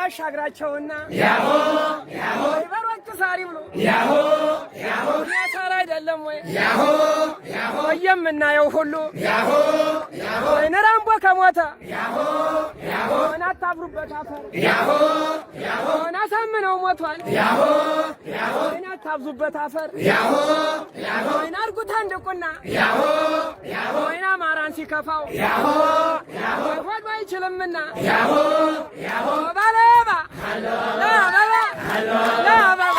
ያሻግራቸውና ያሆ ያሆ በሮች ሳሪ ብሎ ያሆ ያሆ ያሳራ አይደለም ወይ ያሆ ያሆ የምናየው ሁሉ ያሆ ያሆ ነራምቦ ከሞተ ያሆ ያሆ እናታብሩበት አፈር ያሆ ያሆ እናሳምነው ሞቷል ያሆ ያሆ እናታብዙበት አፈር ያሆ ያሆ እናርጉት አንድቁና ያሆ ያሆ አማራን ሲከፋው ያሆ ያሆ ሆድ አይችልምና ያሆ ያሆ ባለባ ለአበባ ለአበባ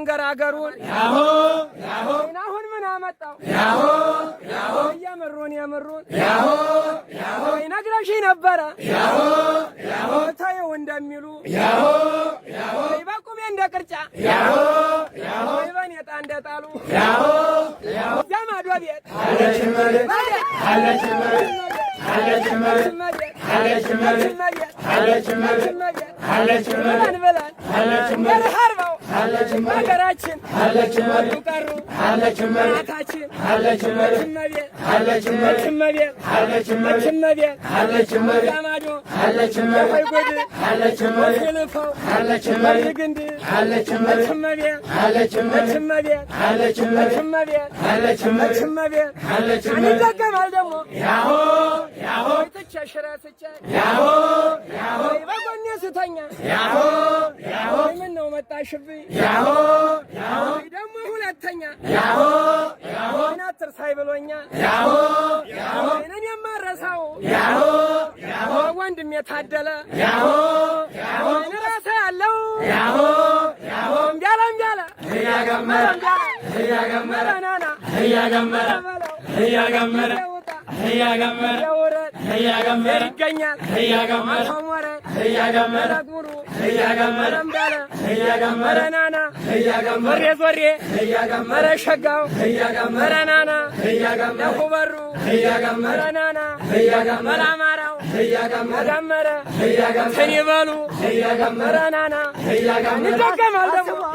ገራገሩን ያሆ ያሆ አሁን ምን አመጣው ያሆ ያሆ የምሩን ያሆ ያሆ ይነግረሽ ነበረ ያሆ ያሆ ታየው እንደሚሉ ያሆ ያሆ በቁሜ እንደ ቅርጫ ያሆ ያሆ በኔጣ እንደጣሉ ያሆ ያሆ ያማዶ ቤት አለች መሬት አለች መሬት አለች መሬት አለች መሬት አለች መሬት አለች መሬት በላን አለች መሬት ሀርባው አለች መሬት ሀገራችን አለች መሬት ቀሩ አለች መሬት እናታችን አለች መሬት እመቤት አለች መሬት እመቤት አለች መሬት እመቤት አለች መሬት ያማዶ አለች መሬት ጉድ አለች መሬት ልፈው አለች መሬት ግንድ አለች መሬት እመቤት አለች መሬት እመቤት አለች መሬት እመቤት አለች መሬት እመቤት አለች መሬት አንደገማል ደግሞ ያሆ ያሆ ትቼ ሽረትቼ ያሆ ያሆ በጎኔ ስተኛ ያሆ ያሆ ምን ነው መጣሽብኝ ያሆ ያሆ ደግሞ ሁለተኛ ያሆ ያሆ አትርሳይ ብሎኛል ያሆ ያሆ እኔን የማረሳው ያሆ ያሆ ወንድም የታደለ ያሆ ያሆ ራሳ ያለው ያሆ ያሆ እምቢያለ እያገመረ እያገመረ ናና እያገመረ እያገመረ እያገመረ እያገመረ ይገኛል እያገመረ ተሞረ እያገመረ ጉሩ እያገመረ እምቢያለ እያገመረ ናና እያገመረ ዞሬ እያገመረ ሸጋው እያገመረ ናና እያገመረ ለኩበሩ እያገመረ ናና እያገመረ አማራው እያገመረ ገመረ እያገመረ ሰኒ በሉ እያገመረ ናና እያገመረ ይጠቀማል ደግሞ